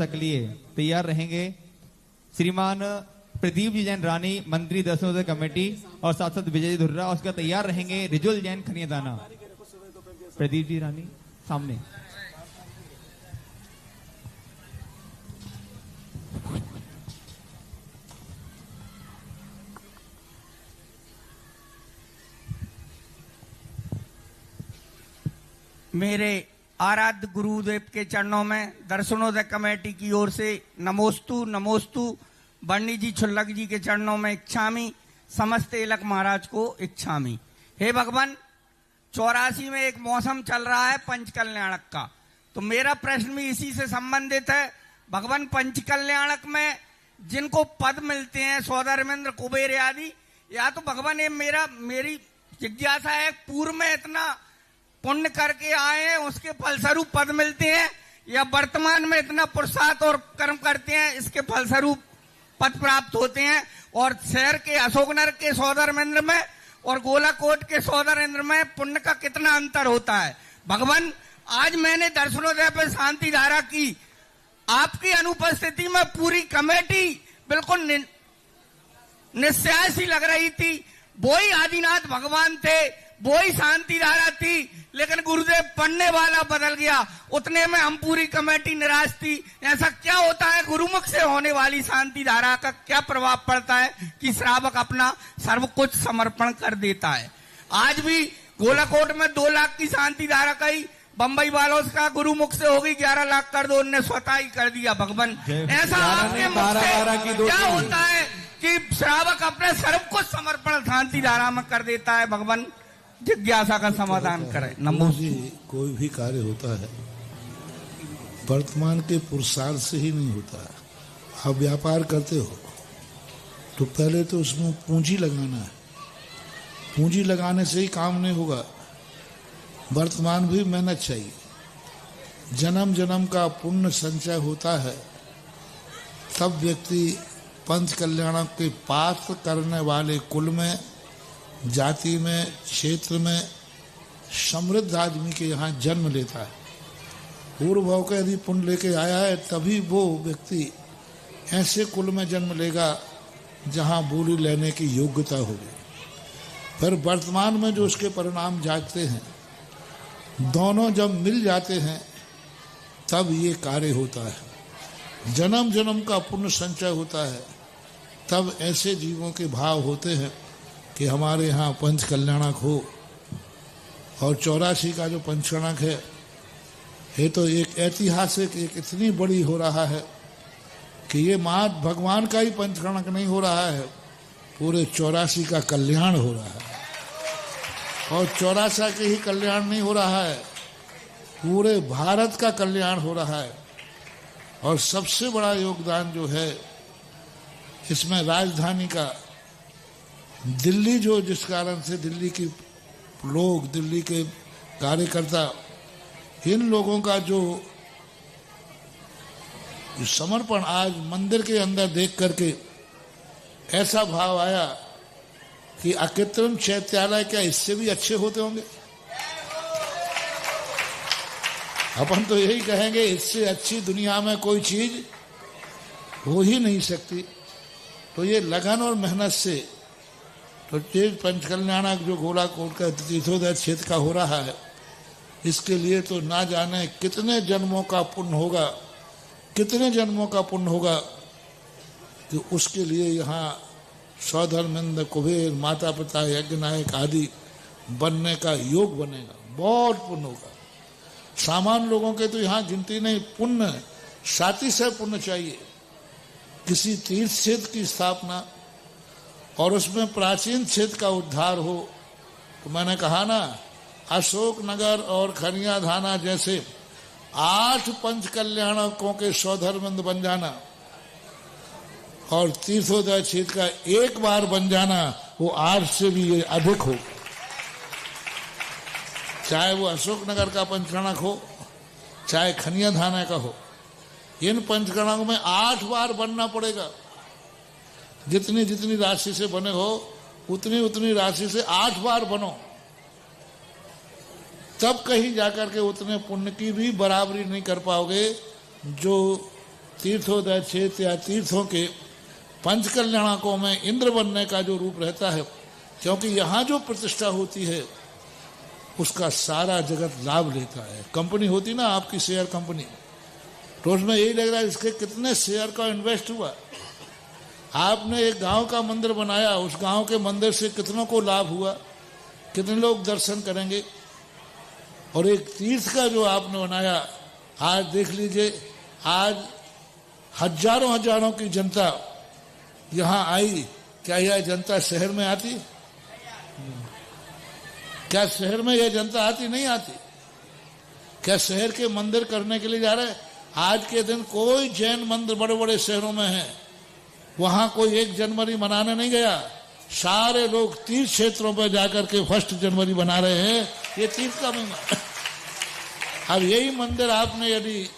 जिज्ञासा के लिए तैयार रहेंगे श्रीमान प्रदीप जी जैन रानी, मंत्री दर्शनोदय कमेटी, और साथ साथ विजय धुर्रा, और उसका तैयार रहेंगे रिजुल जैन खनियादाना। प्रदीप जी रानी सामने। मेरे आराध्य गुरुदेव के चरणों में दर्शनोदय कमेटी की ओर से नमोस्तु नमोस्तु। बन्नी जी छुल्लक जी के चरणों में इच्छामी, समस्त एलक महाराज को इच्छामी। हे भगवान, 84 में एक मौसम चल रहा है पंचकल्याणक का, तो मेरा प्रश्न भी इसी से संबंधित है। भगवान, पंचकल्याणक में जिनको पद मिलते हैं सौधर्मेंद्र कुबेर आदि, या तो भगवान ये मेरी जिज्ञासा है, पूर्व में इतना पुण्य करके आए हैं उसके फलस्वरूप पद मिलते हैं, या वर्तमान में इतना पुरुषार्थ और कर्म करते हैं इसके फलस्वरूप पद प्राप्त होते हैं? और शहर के अशोकनगर के सौधर्मेंद्र में और गोलाकोट के सौधर्मेंद्र में पुण्य का कितना अंतर होता है? भगवान, आज मैंने दर्शनोदय पर शांति धारा की, आपकी अनुपस्थिति में पूरी कमेटी बिल्कुल निस्सहाय सी लग रही थी। वो ही आदिनाथ भगवान थे, वो ही शांति धारा थी, लेकिन गुरुदेव पढ़ने वाला बदल गया, उतने में हम पूरी कमेटी निराश थी। ऐसा क्या होता है? गुरुमुख से होने वाली शांति धारा का क्या प्रभाव पड़ता है कि श्रावक अपना सर्व कुछ समर्पण कर देता है? आज भी गोलाकोट में 2 लाख की शांति धारा का ही बंबई वालों का गुरुमुख से होगी 11 लाख कर दो, उनने स्वतः ही कर दिया। भगवान, ऐसा आपके मुख से क्या होता है कि श्रावक अपने सर्व कुछ समर्पण शांति धारा में कर देता है? भगवान, जिज्ञासा का समाधान करें। नमो जी। कोई भी कार्य होता है वर्तमान के पुरुषार्थ से ही नहीं होता है। आप व्यापार करते हो तो पहले तो उसमें पूंजी लगाना है, पूंजी लगाने से ही काम नहीं होगा। वर्तमान भी मेहनत चाहिए, जन्म जन्म का पुण्य संचय होता है, तब व्यक्ति पंच कल्याण के पात्र करने वाले कुल में, जाति में, क्षेत्र में समृद्ध आदमी के यहाँ जन्म लेता है। पूर्व भाव का यदि पुण्य लेके आया है तभी वो व्यक्ति ऐसे कुल में जन्म लेगा जहाँ बोली लेने की योग्यता होगी। फिर वर्तमान में जो उसके परिणाम जागते हैं, दोनों जब मिल जाते हैं तब ये कार्य होता है। जन्म जन्म का पुण्य संचय होता है, तब ऐसे जीवों के भाव होते हैं कि हमारे यहाँ पंच कल्याणक हो। और 84 का जो पंचकणक है, ये तो एक ऐतिहासिक, एक इतनी बड़ी हो रहा है कि ये मात भगवान का ही पंचकणक नहीं हो रहा है, पूरे 84 का कल्याण हो रहा है। और 84 के ही कल्याण नहीं हो रहा है, पूरे भारत का कल्याण हो रहा है। और सबसे बड़ा योगदान जो है इसमें राजधानी का, दिल्ली, जो जिस कारण से दिल्ली के लोग, दिल्ली के कार्यकर्ता, इन लोगों का जो समर्पण आज मंदिर के अंदर देख करके ऐसा भाव आया कि अकृत्रिम चैत्यालय क्या इससे भी अच्छे होते होंगे? अपन तो यही कहेंगे, इससे अच्छी दुनिया में कोई चीज हो ही नहीं सकती। तो ये लगन और मेहनत से तो तेज पंचकल्याणक जो गोलाकोट का तीर्थोदय क्षेत्र का हो रहा है, इसके लिए तो ना जाने कितने जन्मों का पुण्य होगा, कितने जन्मों का पुण्य होगा कि उसके लिए यहाँ सौधर्मेंद्र कुबेर, माता पिता, यज्ञ नायक आदि बनने का योग बनेगा। बहुत पुण्य होगा। सामान्य लोगों के तो यहाँ गिनती नहीं, पुण्य साथी से पुण्य चाहिए। किसी तीर्थ क्षेत्र की स्थापना और उसमें प्राचीन क्षेत्र का उद्धार हो, तो मैंने कहा ना, अशोकनगर और खनियाधाना जैसे 8 पंच कल्याणकों के सौधर्मेंद्र बन जाना और तीर्थोदय क्षेत्र का एक बार बन जाना, वो 8 से भी अधिक हो। चाहे वो अशोकनगर का पंचकणक हो, चाहे खनियाधाना का हो, इन पंचकणकों में 8 बार बनना पड़ेगा। जितनी जितनी राशि से बने हो, उतनी उतनी राशि से 8 बार बनो, तब कहीं जाकर के उतने पुण्य की भी बराबरी नहीं कर पाओगे जो तीर्थोदय क्षेत्र या तीर्थों के पंच कल्याणकों में इंद्र बनने का जो रूप रहता है, क्योंकि यहाँ जो प्रतिष्ठा होती है उसका सारा जगत लाभ लेता है। कंपनी होती ना आपकी शेयर कंपनी, तो उसमें यही लग रहा है इसके कितने शेयर का इन्वेस्ट हुआ। आपने एक गांव का मंदिर बनाया, उस गांव के मंदिर से कितनों को लाभ हुआ, कितने लोग दर्शन करेंगे। और एक तीर्थ का जो आपने बनाया, आज देख लीजिए, आज हजारों हजारों की जनता यहाँ आई। क्या यह जनता शहर में आती? क्या शहर में यह जनता आती? नहीं आती। क्या शहर के मंदिर करने के लिए जा रहे हैं? आज के दिन कोई जैन मंदिर बड़े बड़े शहरों में है, वहां कोई 1 जनवरी मनाने नहीं गया। सारे लोग तीर्थ क्षेत्रों पर जाकर के 1 जनवरी मना रहे हैं। ये तीर्थ का महिमा। अब यही मंदिर आपने यदि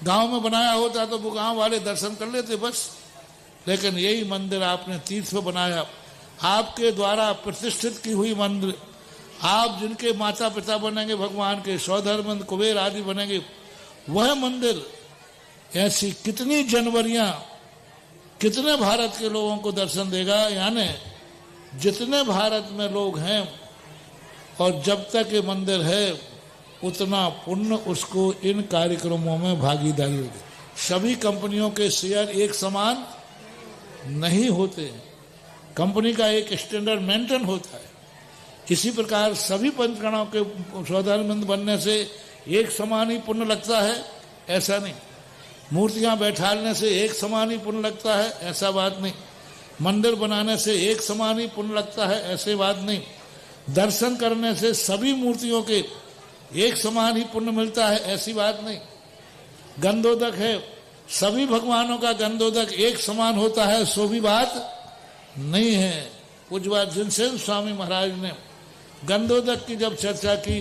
गांव में बनाया होता तो वो गांव वाले दर्शन कर लेते बस, लेकिन यही मंदिर आपने तीर्थ में बनाया। आपके द्वारा प्रतिष्ठित की हुई मंदिर, आप जिनके माता पिता बनेंगे भगवान के, सौधर्मंद कुबेर आदि बनेंगे, वह मंदिर ऐसी कितनी जनवरियां, कितने भारत के लोगों को दर्शन देगा। यानी जितने भारत में लोग हैं और जब तक ये मंदिर है उतना पुण्य उसको इन कार्यक्रमों में भागीदारी होगी। सभी कंपनियों के शेयर एक समान नहीं होते, कंपनी का एक स्टैंडर्ड मेंटेन होता है। इसी प्रकार सभी पंचगणों के सौदामंद बनने से एक समान ही पुण्य लगता है, ऐसा नहीं। मूर्तियां बैठाने से एक समान ही पुण्य लगता है, ऐसा बात नहीं। मंदिर बनाने से एक समान ही पुण्य लगता है, ऐसे बात नहीं। दर्शन करने से सभी मूर्तियों के एक समान ही पुण्य मिलता है, ऐसी बात नहीं। गंधोदक है, सभी भगवानों का गंधोदक एक समान होता है, सो भी बात नहीं है। कुछ बात जिनसेन स्वामी महाराज ने गंधोदक की जब चर्चा की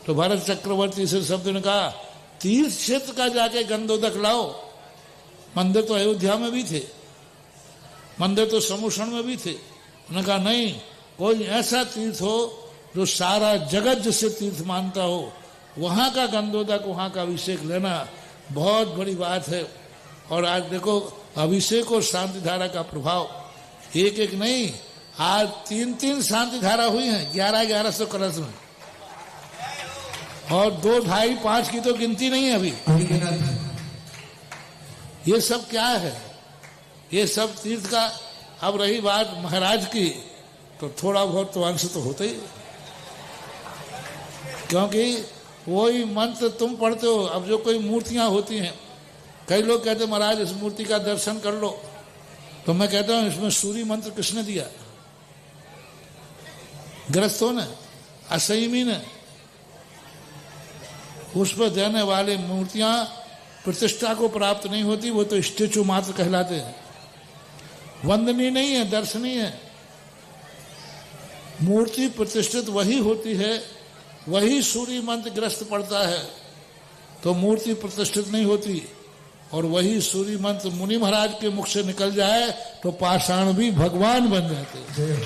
तो भरत चक्रवर्ती से शब्द ने कहा, तीर्थ क्षेत्र का जाके गंधोदक लाओ। मंदिर तो अयोध्या में भी थे, मंदिर तो समुषण में भी थे। उन्होंने कहा नहीं, कोई ऐसा तीर्थ हो जो सारा जगत जिसे तीर्थ मानता हो, वहां का गंधोदक, वहां का अभिषेक लेना बहुत बड़ी बात है। और आज देखो अभिषेक और शांति धारा का प्रभाव, एक एक नहीं, आज 3-3 शांति धारा हुई हैं 1100 कलश में, और 2, 2.5, 5 की तो गिनती नहीं है अभी। ये सब क्या है? ये सब तीर्थ का। अब रही बात महाराज की, तो थोड़ा बहुत तो अंश तो होता ही, क्योंकि वही मंत्र तुम पढ़ते हो। अब जो कोई मूर्तियां होती हैं, कई लोग कहते हैं महाराज इस मूर्ति का दर्शन कर लो, तो मैं कहता हूं इसमें सूर्य मंत्र किसने दिया? गृहस्थों ने, असंयमी ने। उस पर देने वाले मूर्तियां प्रतिष्ठा को प्राप्त नहीं होती, वो तो स्टेचू मात्र कहलाते हैं, वंदनीय नहीं है, दर्शनीय है। मूर्ति प्रतिष्ठित वही होती है, वही सूर्य मंत्र ग्रस्त पड़ता है तो मूर्ति प्रतिष्ठित नहीं होती। और वही सूर्य मंत्र मुनि महाराज के मुख से निकल जाए तो पाषाण भी भगवान बन जाते हैं।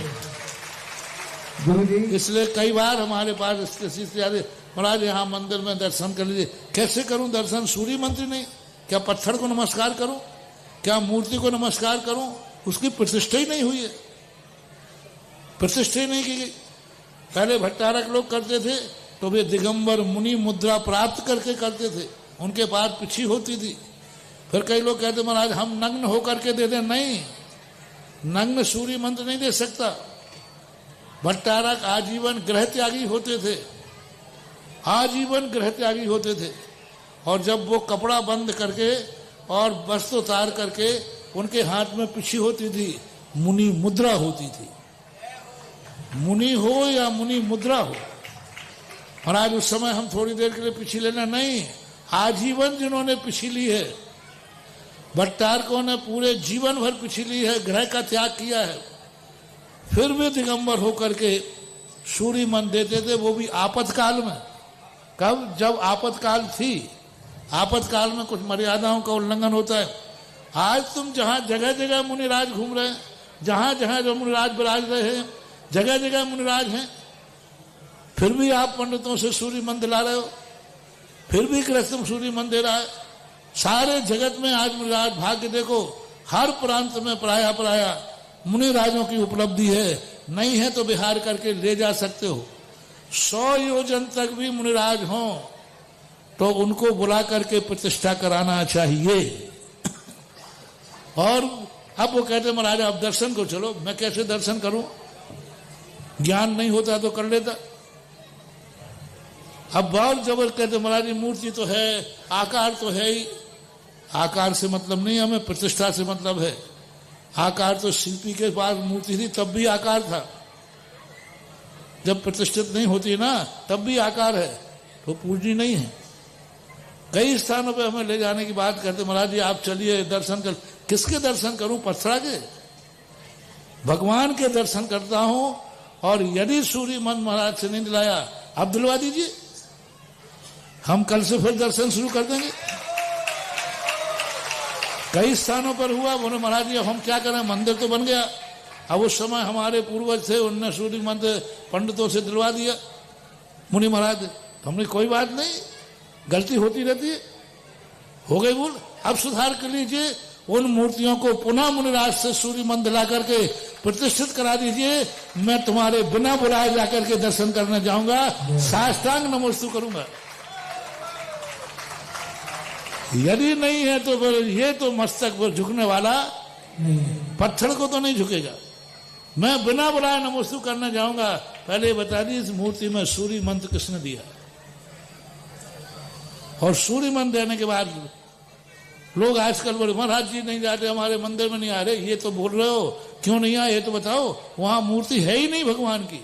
इसलिए कई बार हमारे पास महाराज यहाँ मंदिर में दर्शन कर लीजिए। कैसे करूं दर्शन? सूर्य मंत्र नहीं, क्या पत्थर को नमस्कार करूं? क्या मूर्ति को नमस्कार करूं? उसकी प्रतिष्ठा ही नहीं हुई है, प्रतिष्ठा ही नहीं की गई। पहले भट्टारक लोग करते थे तो वे दिगंबर मुनि मुद्रा प्राप्त करके करते थे, उनके पास पिछी होती थी। फिर कई लोग कहते महाराज हम नग्न होकर के दे दें। नहीं, नग्न सूर्य मंत्र नहीं दे सकता। भट्टारक आजीवन ग्रह त्यागी होते थे, आजीवन ग्रह त्यागी होते थे। और जब वो कपड़ा बंद करके और वस्त्र उतार करके उनके हाथ में पिछी होती थी, मुनि मुद्रा होती थी। मुनि हो या मुनि मुद्रा हो, महाराज उस समय हम थोड़ी देर के लिए पिछी लेना नहीं, आजीवन जिन्होंने पिछी ली है, भट्टारकों ने पूरे जीवन भर पिछी ली है, ग्रह का त्याग किया है, फिर भी दिगंबर होकर के सूर्य मंत्र देते थे, वो भी आपातकाल में। कब? जब आपातकाल थी। आपातकाल में कुछ मर्यादाओं का उल्लंघन होता है। आज तुम जहां जगह जगह मुनिराज घूम रहे हैं, जहां जहां जो मुनिराज विराज रहे हैं, जगह जगह मुनिराज हैं, फिर भी आप पंडितों से सूर्य मंत्र ला रहे हो, फिर भी कृष्ण सूर्य मंत्र दे रहा है। सारे जगत में आज मुनिराज भाग्य देखो, हर प्रांत में प्राय मुनिराजों की उपलब्धि है। नहीं है तो बिहार करके ले जा सकते हो। 100 योजन तक भी मुनिराज हों तो उनको बुला करके प्रतिष्ठा कराना चाहिए। और अब वो कहते महाराज आप दर्शन को चलो। मैं कैसे दर्शन करूं? ज्ञान नहीं होता तो कर लेता। अब बहुत जबर कहते महाराज मूर्ति तो है, आकार तो है ही। आकार से मतलब नहीं, हमें प्रतिष्ठा से मतलब है। आकार तो शिल्पी के पास मूर्ति थी तब भी आकार था, जब प्रतिष्ठित नहीं होती ना तब भी आकार है, तो पूजनी नहीं है। कई स्थानों पे हमें ले जाने की बात करते, महाराज जी आप चलिए दर्शन कर। किसके दर्शन करूं? पत्थरा के? भगवान के दर्शन करता हूं। और यदि सूर्य मन महाराज से नहीं दिलाया, आप दिलवा दीजिए, हम कल से फिर दर्शन शुरू कर देंगे। कई स्थानों पर हुआ, बोले महाराज जी अब हम क्या करें, मंदिर तो बन गया। अब उस समय हमारे पूर्वज थे, उनने सूर्य मंदिर पंडितों से दिलवा दिया मुनि महाराज। तो हमने कोई बात नहीं, गलती होती रहती है, हो गई भूल, अब सुधार कर लीजिए। उन मूर्तियों को पुनः मुनिराज से सूर्य मंदिर ला करके प्रतिष्ठित करा दीजिए। मैं तुम्हारे बिना बुलाए जाकर के दर्शन करने जाऊंगा, साष्टांग नमोस्तु करूंगा। यदि नहीं है तो फिर ये तो मस्तक पर झुकने वाला पत्थर को तो नहीं झुकेगा। मैं बिना बुलाए नमोस्तु करने जाऊंगा। पहले बता दी इस मूर्ति में सूर्य मंत्र किसने दिया। और सूर्य मंत्र देने के बाद लोग आजकल बोले महाराज जी नहीं जाते, हमारे मंदिर में नहीं आ रहे। ये तो बोल रहे हो, क्यों नहीं आए ये तो बताओ। वहां मूर्ति है ही नहीं भगवान की,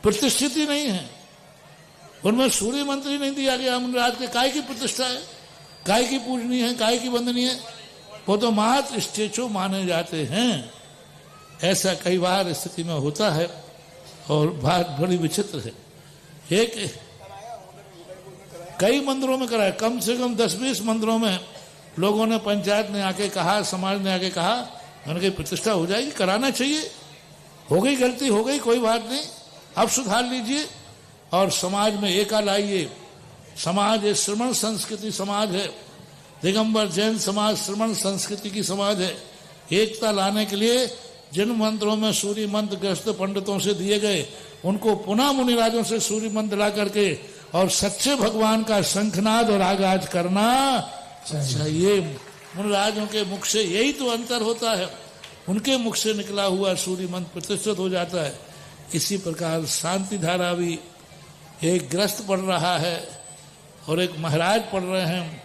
प्रतिष्ठित ही नहीं है, उनमें सूर्य मंत्र ही नहीं दिया गया। मुनिराज के काय की प्रतिष्ठा है, काय की पूजनी है, काय की वंदनी है? वो तो महत स्टेचो माने जाते हैं। ऐसा कई बार स्थिति में होता है और बात बड़ी विचित्र है। एक कई मंदिरों में कराया, कम से कम 10-20 मंदिरों में लोगों ने, पंचायत ने आके कहा, समाज ने आके कहा, उनकी प्रतिष्ठा हो जाएगी, कराना चाहिए। हो गई गलती, हो गई, कोई बात नहीं, अब सुधार लीजिए और समाज में एका लाइए। समाज एक श्रमण संस्कृति समाज है, दिगंबर जैन समाज श्रमण संस्कृति की समाज है। एकता लाने के लिए जिन मंत्रों में सूर्य मंत्र ग्रस्त पंडितों से दिए गए, उनको पुनः मुनिराजों से सूर्य मंत्र ला करके और सच्चे भगवान का शंखनाद और आगाज करना चाहिए। मुनिराजों के मुख से यही तो अंतर होता है, उनके मुख से निकला हुआ सूर्य मंत्र प्रतिष्ठित हो जाता है। इसी प्रकार शांति धारा भी एक ग्रस्त पढ़ रहा है और एक महाराज पढ़ रहे हैं,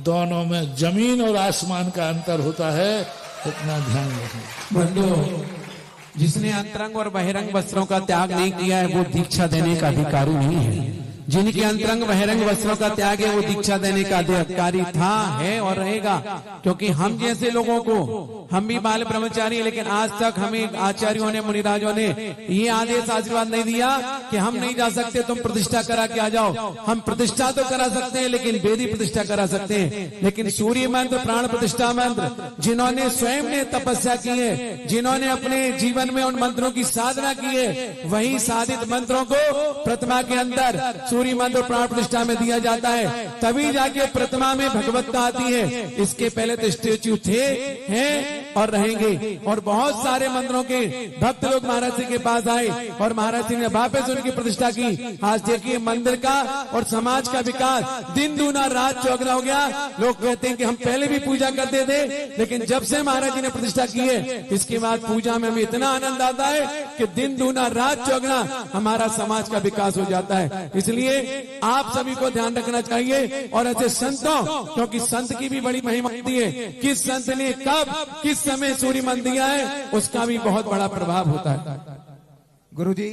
दोनों में जमीन और आसमान का अंतर होता है, इतना ध्यान रखें। बंधु, जिसने अंतरंग और बहिरंग वस्त्रों का त्याग नहीं किया है वो दीक्षा देने का अधिकारी नहीं है। जिनके अंतरंग बहिरंग वस्त्रों का त्याग है वो दीक्षा देने का अधिकारी था, है और रहेगा। क्योंकि हम जैसे लोगों को, हम भी बाल ब्रह्मचारी, लेकिन आज तक हमें आचार्यों ने, मुनिराजों ने ये आदेश आशीर्वाद नहीं दिया कि हम नहीं जा सकते, तुम प्रतिष्ठा करा के आ जाओ। हम प्रतिष्ठा तो करा सकते हैं, लेकिन वेदी प्रतिष्ठा करा सकते हैं, लेकिन सूर्य मंत्र, प्राण प्रतिष्ठा मंत्र, जिन्होंने स्वयं ने तपस्या की है, जिन्होंने अपने जीवन में उन मंत्रों की साधना की है, वही साधित मंत्रों को प्रतिमा के अंदर सूर्य मंत्र प्राण प्रतिष्ठा में दिया जाता है, तभी जाके प्रतिमा में भगवत्ता आती है। इसके पहले तो स्टेच्यू थे, हैं और रहेंगे। और बहुत सारे मंदिरों के भक्त लोग महाराज जी के पास आए और महाराज जी ने वापस उनकी प्रतिष्ठा की। आज देखिए मंदिर का और समाज का विकास दिन दूना रात चौगुना हो गया। लोग कहते हैं कि हम पहले भी पूजा करते थे, लेकिन जब से महाराज जी ने प्रतिष्ठा की है, इसके बाद पूजा में हमें इतना आनंद आता है कि दिन दूना रात चौगुना हमारा समाज का विकास हो जाता है। इसलिए आप सभी को ध्यान रखना चाहिए। और ऐसे संतों, क्योंकि संत की भी बड़ी महिमा होती है, किस संत ने कब किस समय सूर्य मंत्र दिया है उसका भी बहुत बड़ा प्रभाव होता है। गुरुजी